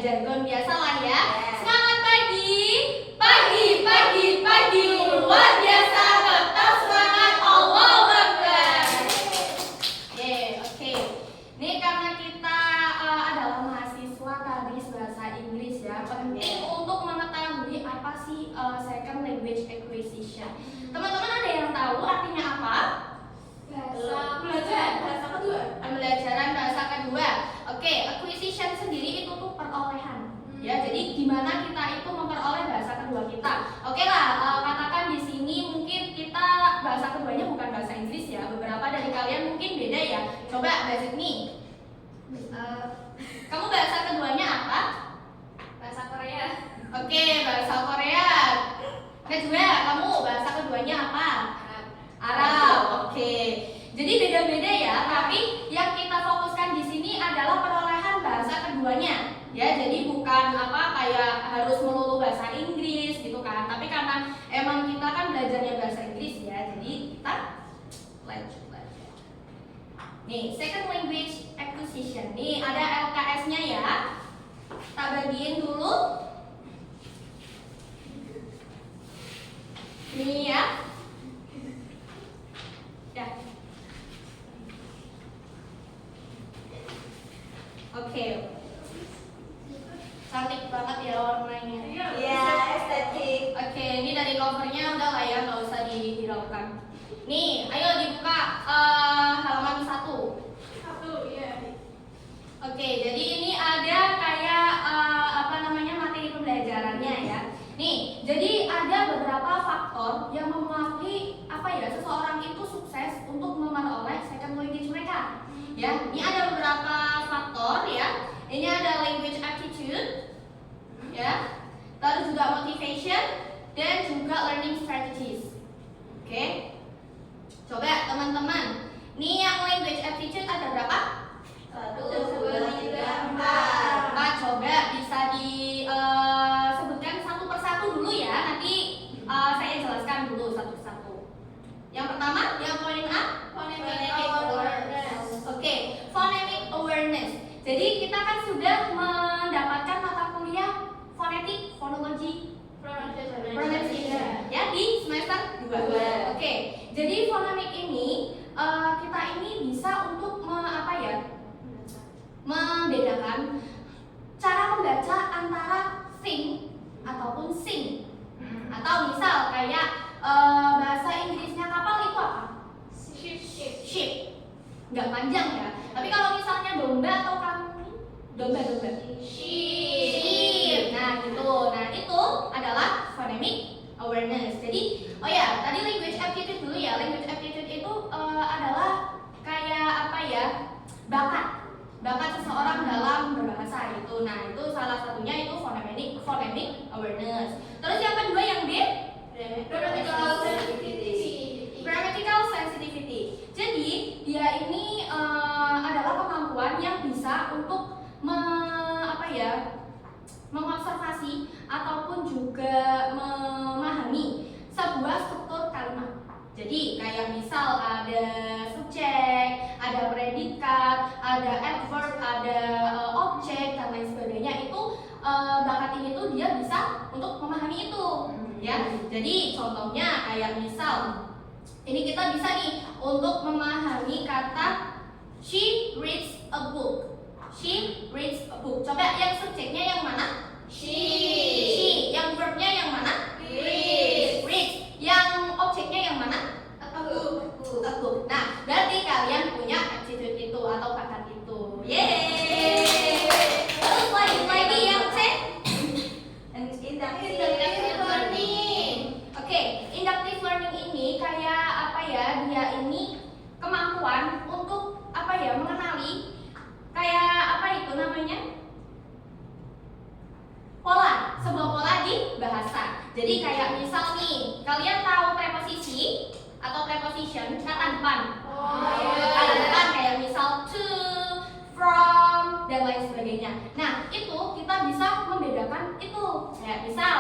jargon biasa lah ya. Semangat pagi, pagi, pagi, pagi, luar biasa, tetap semangat, Allahu Akbar. Oke. Ini karena kita adalah mahasiswa kadis bahasa Inggris ya, penting untuk mengetahui apa sih second language acquisition. Teman-teman ada yang tahu artinya apa? Pembelajaran bahasa kedua. Oke, acquisition sendiri itu tuh perolehan. Ya, jadi gimana kita itu memperoleh bahasa kedua kita. Oke lah, katakan di sini mungkin kita bahasa keduanya bukan bahasa Inggris ya. Beberapa dari kalian mungkin beda ya. Coba Mbak Zidni, kamu bahasa keduanya apa? Bahasa Korea. Oke, bahasa Korea. Kedua, kamu bahasa keduanya apa? Arab. Oke. Jadi beda-beda ya, tapi yang kita fokuskan di sini adalah perolehan bahasa keduanya. Ya, jadi bukan apa kayak harus melulu bahasa Inggris gitu kan. Tapi karena emang kita kan belajarnya bahasa Inggris ya, jadi kita lanjut. Nih, second language acquisition. Nih, ada LKS-nya ya. Tak bagiin dulu. Nih ya. Ya. Oke. Cantik banget ya warnanya. Iya, estetik. Oke, ini dari covernya udah lah ya, nggak usah dihiraukan. Nih, ayo dibuka halaman 1. Iya. Oke, jadi ini ada kayak materi pembelajarannya ya. Nih, jadi ada beberapa faktor yang mempengaruhi seseorang itu sukses untuk memperoleh second language mereka. Ya, ini ada beberapa faktor ya. Ini ada language aptitude, ya, terus juga motivation dan juga learning strategies. Oke, coba teman-teman, nih yang language aptitude ada berapa? 1, 2, 3, 4. Nah, coba bisa disebutkan satu persatu dulu ya. Nanti saya jelaskan dulu satu-satu. Yang pertama, yang poin A, Phonemic awareness. Oke, phonemic awareness. Jadi kita kan sudah mendapatkan mata kuliah fonetik, fonologi, pronunciation ya di semester 2. Oke, jadi phonemic ini kita ini bisa untuk membedakan cara membaca antara sing ataupun sing. Atau misal kayak bahasa Inggrisnya kapal itu apa? Ship. Nggak panjang ya. Tapi kalau misalnya domba atau kambing, domba. Sheep. Nah, gitu. Nah, itu adalah phonemic awareness. Jadi, tadi language aptitude dulu ya. Language aptitude itu adalah kayak bakat seseorang dalam berbahasa itu. Nah, itu salah satunya itu phonemic awareness. Terus yang kedua yang B, grammatical sensitivity. Jadi dia ini adalah kemampuan yang bisa untuk mengobservasi ataupun juga memahami sebuah struktur kalimat. Jadi kayak misal ada subjek, ada predikat, ada adverb, ada objek dan lain sebagainya. Itu bakat ini tuh dia bisa untuk memahami itu. Ya, jadi contohnya kayak misal ini kita bisa nih untuk memahami kata she reads a book. She reads a book. Coba yang subjeknya yang mana? She. Yang verbnya yang mana? Reads. Yang objeknya yang mana? A book. Nah, berarti kalian punya aptitude itu atau bakat itu. Yeay. Terus lagi yang C. Inductive learning. Oke, inductive learning ini kayak dia ini kemampuan untuk mengenali kayak sebuah pola di bahasa. Jadi kayak misal nih, kalian tahu preposisi atau preposition kata depan. Kata depan kayak misal to, from dan lain sebagainya. Nah, itu kita bisa membedakan itu. Kayak misal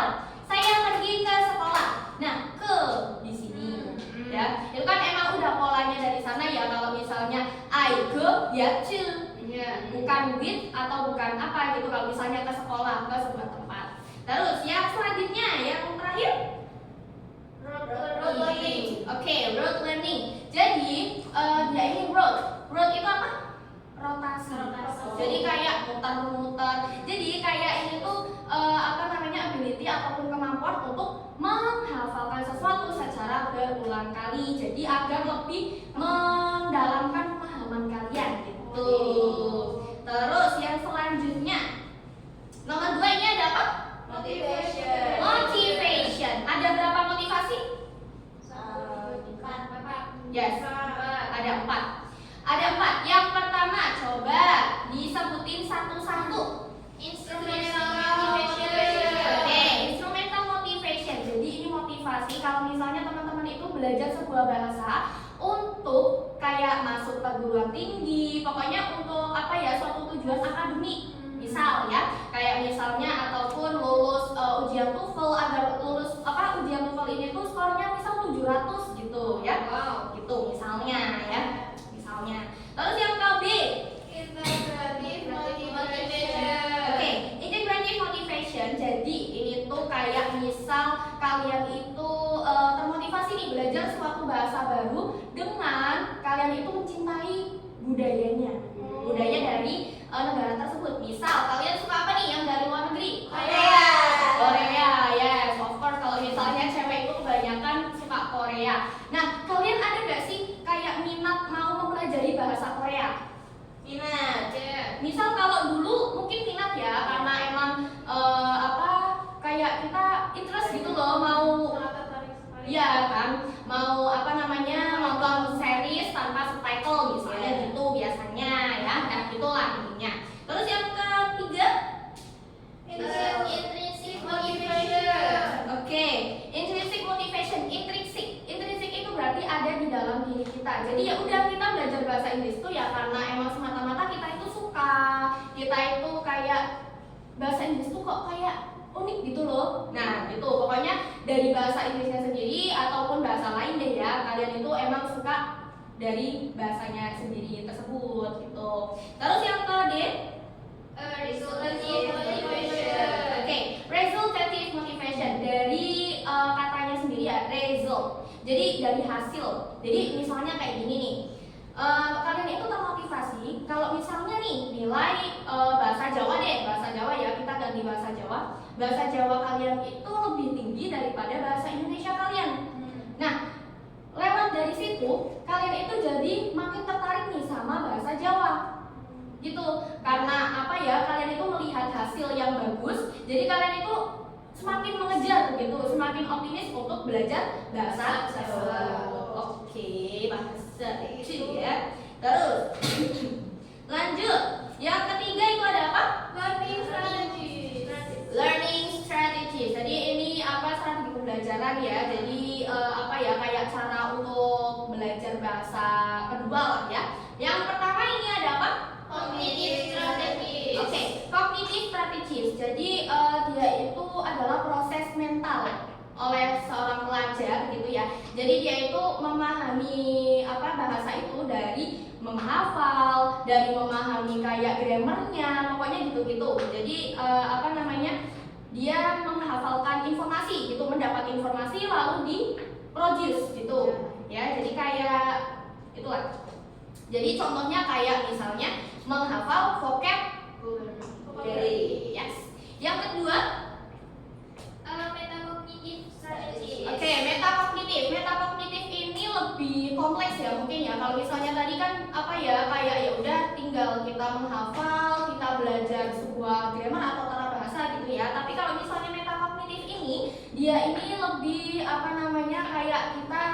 saya pergi ke sekolah. Nah, ke di sini. Ya, itu kan emang udah polanya dari sana ya. Kalau misalnya A I go ya to. Iya. Bukan with atau bukan apa gitu kalau misalnya ke sekolah, ke sebuah tempat. Terus yang selanjutnya, yang terakhir Road learning. Oke, road learning. Jadi dia ini road. Road itu apa? Rotasi. Jadi kayak muter-muter. Jadi kayak ini tuh apa namanya ability ataupun kemampuan untuk menghafalkan sesuatu secara berulang kali. Jadi agar lebih mendalamkan pemahaman kalian gitu. Terus yang selanjutnya nomor 2 ini ada apa? Motivation. Motivation. Ada berapa motivasi? Yes. Ada 4. Ada 4. Yang pertama coba disebutin satu-satu. Instrumental motivation. Oke, instrumental motivation. Jadi ini motivasi kalau misalnya teman-teman itu belajar sebuah bahasa untuk kayak masuk perguruan tinggi, pokoknya untuk apa ya, suatu tujuan akademik. Misal ya, kayak misalnya ataupun lulus ujian TOEFL, agar lulus apa ujian TOEFL ini tuh skornya misal 700 gitu ya. Wow. Gitu misalnya ya. Misalnya. Terus yang ke B. Integrative motivation. Oke, integrative motivation. Jadi ini tuh kayak misal kalian itu termotivasi nih belajar suatu bahasa baru dengan kalian itu mencintai budayanya. Budaya dari negara tersebut. Misal kalian suka apa nih yang dari luar negeri? Korea. Korea, yes, of course. Kalau misalnya cewek itu kebanyakan suka Korea. Nah, kalian ada gak sih kayak minat mau mempelajari bahasa Korea? Minat. Misal kalau dulu mungkin minat ya, karena emang apa kayak kita interest gitu loh, mau iya kan, mau apa namanya nonton series tanpa subtitle misalnya gitu biasanya ya, kayak gitulah intinya. Terus yang ketiga, Intrinsic motivation. oke, intrinsic motivation. Intrinsic itu berarti ada di dalam diri kita. Jadi ya udah kita belajar bahasa Inggris tuh ya karena emang semata-mata kita itu suka, kita itu kayak bahasa Inggris tuh kok kayak unik gitu loh. Nah gitu, pokoknya dari bahasa Inggrisnya sendiri ataupun bahasa lain deh ya, kalian itu emang suka dari bahasanya sendiri tersebut gitu. Terus yang ke D, Resultative motivation. oke, resultative motivation dari katanya sendiri ya, result. Jadi dari hasil. Jadi misalnya kayak gini nih, kalian itu termotivasi kalau misalnya nih nilai bahasa Jawa deh, bahasa Jawa ya, kita ganti bahasa Jawa. Bahasa Jawa kalian itu lebih tinggi daripada bahasa Indonesia kalian. Nah, lewat dari situ kalian itu jadi makin tertarik nih sama bahasa Jawa. Gitu. Karena apa ya? Kalian itu melihat hasil yang bagus, jadi kalian itu semakin mengejar gitu, semakin optimis untuk belajar bahasa Jawa. Oke, bahasa itu ya. Terus lanjut. Yang ketiga itu ada apa? Learning strategy. Learning strategy. Jadi ini apa, strategi pembelajaran ya. Jadi apa ya, kayak cara untuk belajar bahasa kedua lah ya. Yang pertama ini ada apa? Cognitive strategies. Oke, cognitive strategies. Jadi dia itu adalah proses mental oleh seorang pelajar gitu ya. Jadi dia itu memahami apa bahasa itu dari menghafal, dari memahami kayak grammarnya, pokoknya gitu-gitu. Jadi apa namanya? Dia menghafalkan informasi gitu, mendapat informasi lalu di-produce gitu. Ya, jadi kayak itulah. Jadi contohnya kayak misalnya menghafal vocabulary. Yes. Yang kedua, Metacognitive strategies. oke, metakognitif. Metakognitif ini lebih kompleks ya mungkin ya. Kalau misalnya tadi kan apa ya, kayak ya udah tinggal kita menghafal, kita belajar sebuah grammar atau tata bahasa gitu ya. Tapi kalau misalnya metakognitif ini, dia ini lebih apa namanya, kayak kita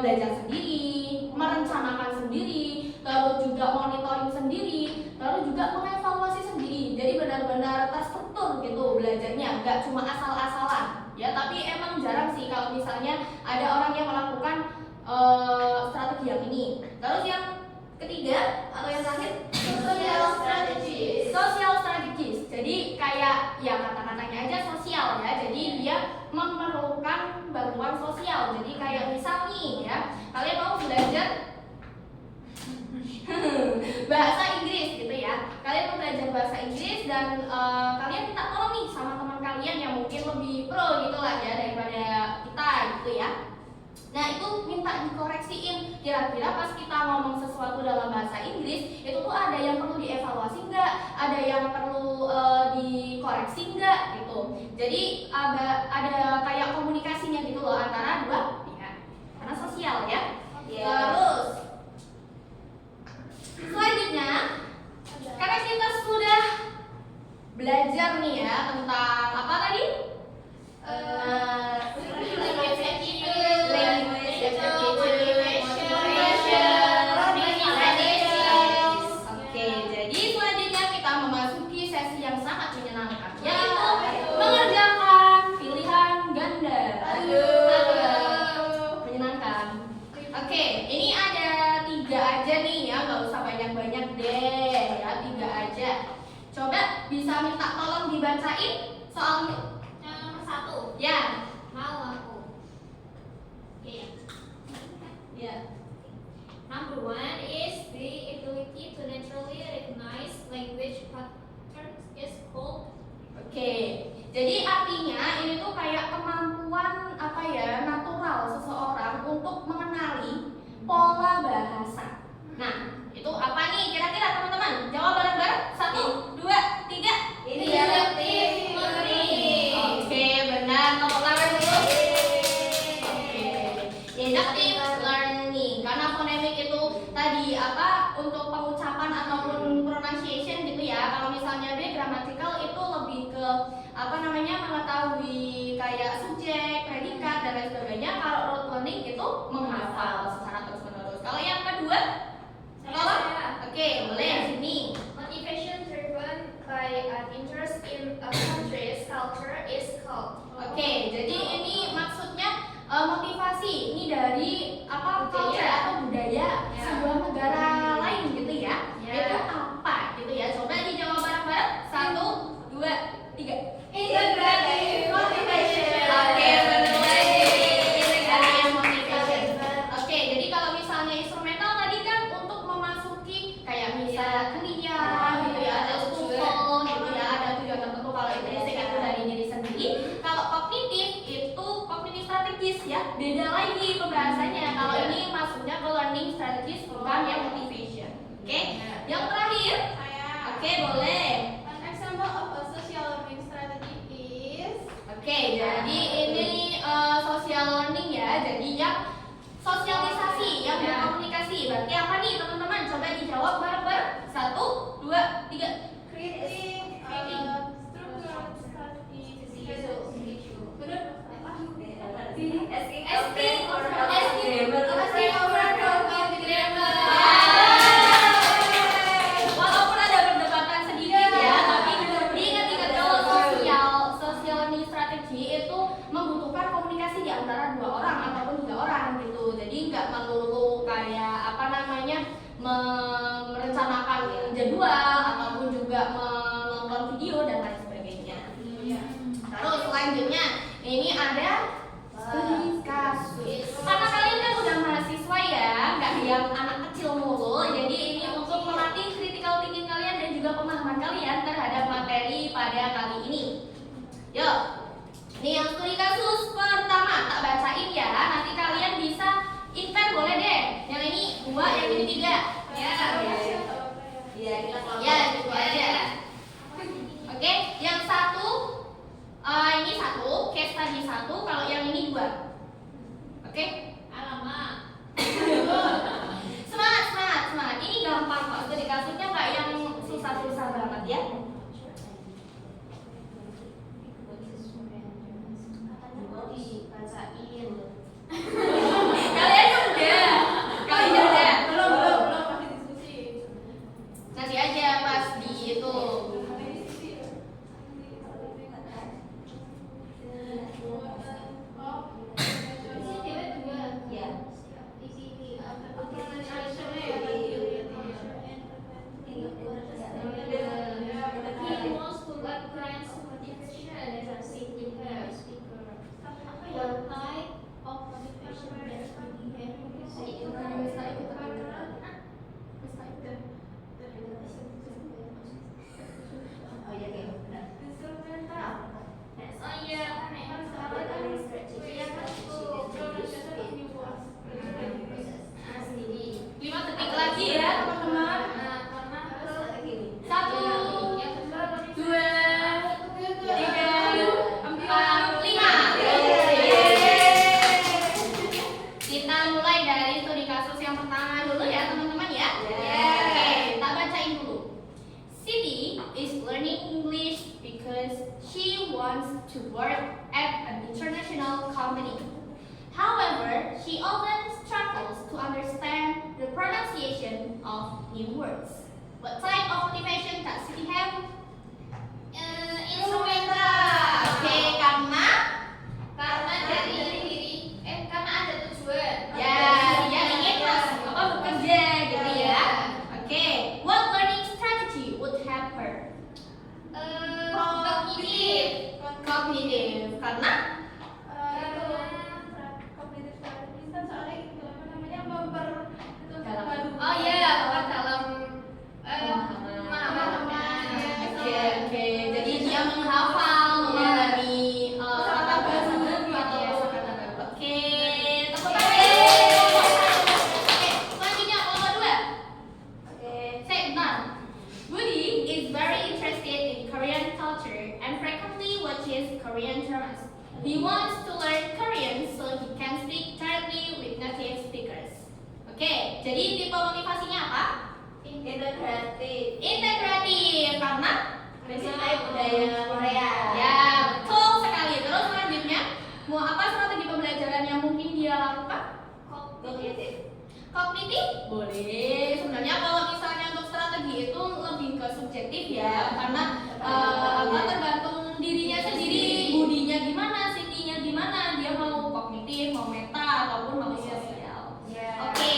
belajar sendiri, merencanakan sendiri, lalu juga monitoring sendiri, lalu juga mengevaluasi sendiri. Jadi benar-benar terstruktur gitu belajarnya, nggak cuma asal-asalan ya. Tapi emang jarang sih kalau misalnya ada orang yang melakukan strategi yang ini. Terus yang ketiga atau yang terakhir, Social strategies. social strategies. Jadi kayak ya kata-katanya aja sosial ya. Jadi dia memerlukan bantuan sosial. Jadi kayak misal nih ya, kalian mau belajar kira-kira pas kita ngomong sesuatu dalam bahasa Inggris itu tuh ada yang perlu dievaluasi nggak, ada yang perlu dikoreksi nggak gitu. Jadi ada kayak komunikasinya gitu loh antara dua pihak karena sosial ya. Terus selanjutnya, karena kita sudah belajar nih ya tentang apa tadi? Oke, jadi selanjutnya kita memasuki sesi yang sangat menyenangkan, yaitu mengerjakan pilihan ganda. Menyenangkan. Oke, ini ada 3 aja nih ya, nggak usah banyak-banyak deh ya, 3 aja. Coba bisa minta tolong dibacain soalnya. Yang nomor 1. Ya. Mau aku. Iya. Ya. Number 1 is the ability to naturally recognize language patterns is called. Oke. Jadi artinya ini tuh kayak kemampuan apa ya, natural seseorang untuk mengenali pola bahasa. Nah, itu apa nih kira-kira teman-teman? Jawab bareng-bareng. 1, 2, 3. Inductive learning. Oke, benar. Tepuk tangan dulu. Oke. Inductive learning. Karena fonemik itu tadi apa untuk pengucapan ataupun pronunciation gitu ya. Kalau misalnya dia grammatical itu lebih ke apa namanya mengetahui kayak subjek, predikat dan lain sebagainya. Kalau rote learning itu menghafal secara terus-menerus. Kalau yang kedua, oke, boleh sini. Motivation driven by an interest in a country's culture is called. Oke, jadi ini maksudnya motivasi ini dari apa Budaya. culture atau budaya Ya. sebuah negara lain gitu ya. Ya. Itu apa gitu ya? Coba dijawab bareng-bareng. 1, 2, 3. Integrative motivation. Oke, benar lagi. Integrative motivation. Oke, jadi kalau misalnya instrumental tadi kan untuk memasuki kayak misal kuliah gitu ya, ada school gitu ya, ada tujuan tertentu. Kalau intrinsic itu dari diri sendiri. Kalau kognitif itu kognitif strategis ya, beda lagi pembahasannya. Kalau ini masuknya ke learning strategis bukan yang motivation. Oke, yang terakhir. Oke, boleh. An example of a social learning strategy is. Oke, jadi ini social learning ya. Jadi yang sosialisasi, yang berkomunikasi. Berarti apa nih teman-teman? Coba dijawab bareng-bareng. 1, 2, 3. Creating structural strategy. Benar? Asking over grammar. Walaupun ada perdebatan sedikit ya, tapi diingat-ingat kalau social learning strategy itu membutuhkan komunikasi di antara 2 orang ataupun 3 orang gitu. Jadi nggak melulu kayak apa namanya merencanakan jadwal ataupun juga menonton video dan lain sebagainya. Terus selanjutnya ini ada studi kasus. Karena kalian kan udah mahasiswa ya, nggak yang anak kecil mulu. Jadi ini untuk melatih critical thinking kalian dan juga pemahaman kalian terhadap materi pada kali ini. Yuk, ini yang studi kasus pertama tak bacain ya. Nanti kalian bisa invent boleh deh. Yang ini 2, yang ini 3. Ya, gitu aja. Oke, yang satu ini 1, case tadi 1, kalau yang ini 2. Oke? Alamak. Semangat. Ini gampang kok. Studi kasusnya nggak yang susah-susah banget ya. Kalian udah. Belum masih diskusi. Nanti aja pas di itu. of new words. What type of motivation Kak Siti have? Instrumental. Oke, karena karena ada tujuan. ya dia ingin bekerja gitu ya. Oke, what learning strategy would help her? Cognitive. Karena Oh iya, dalam Oke. Jadi dia menghafal, memahami kata baru atau kata baru. Oke, tepuk tangan. Oke, selanjutnya nomor 2. Say none. Woody is very interested in Korean culture and frequently watches Korean dramas. He wants to learn Korean so he can speak directly with native speakers. Oke, jadi tipe motivasinya apa? Integratif karena Mencintai budaya Korea. ya betul sekali. Terus selanjutnya mau apa strategi pembelajaran yang mungkin dia lakukan? Kognitif boleh. Sebenarnya kalau misalnya untuk strategi itu lebih ke subjektif ya, karena tergantung dirinya sendiri, budinya gimana, sininya gimana, dia mau kognitif, mau meta ataupun mau sosial. Oke.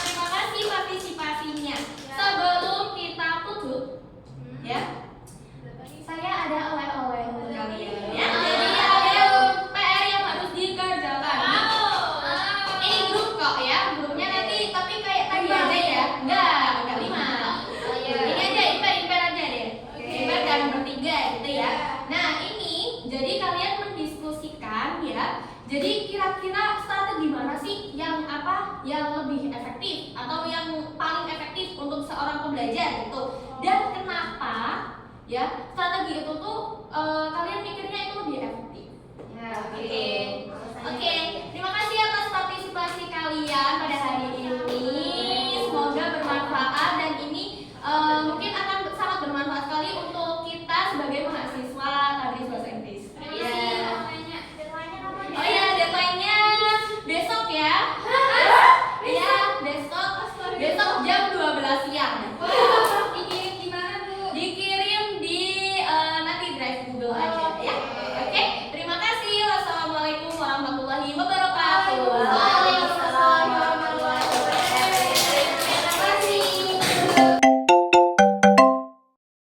Terima kasih partisipasinya. Sebelum kita tutup, ya, saya ada oleh-oleh untuk kalian. Ya, jadi ada PR yang harus dikerjakan. Ini grup kok ya, grupnya nanti tapi kayak tadi aja ya, enggak 5. Ini aja imper aja deh. Imper dan bertiga gitu ya. Nah ini jadi kalian mendiskusikan ya. Jadi kira-kira strategi mana sih yang lebih efektif atau yang paling efektif untuk seorang pembelajar gitu? Dan kenapa ya strategi itu tuh kalian mikirnya itu lebih efektif? Oke. Oke,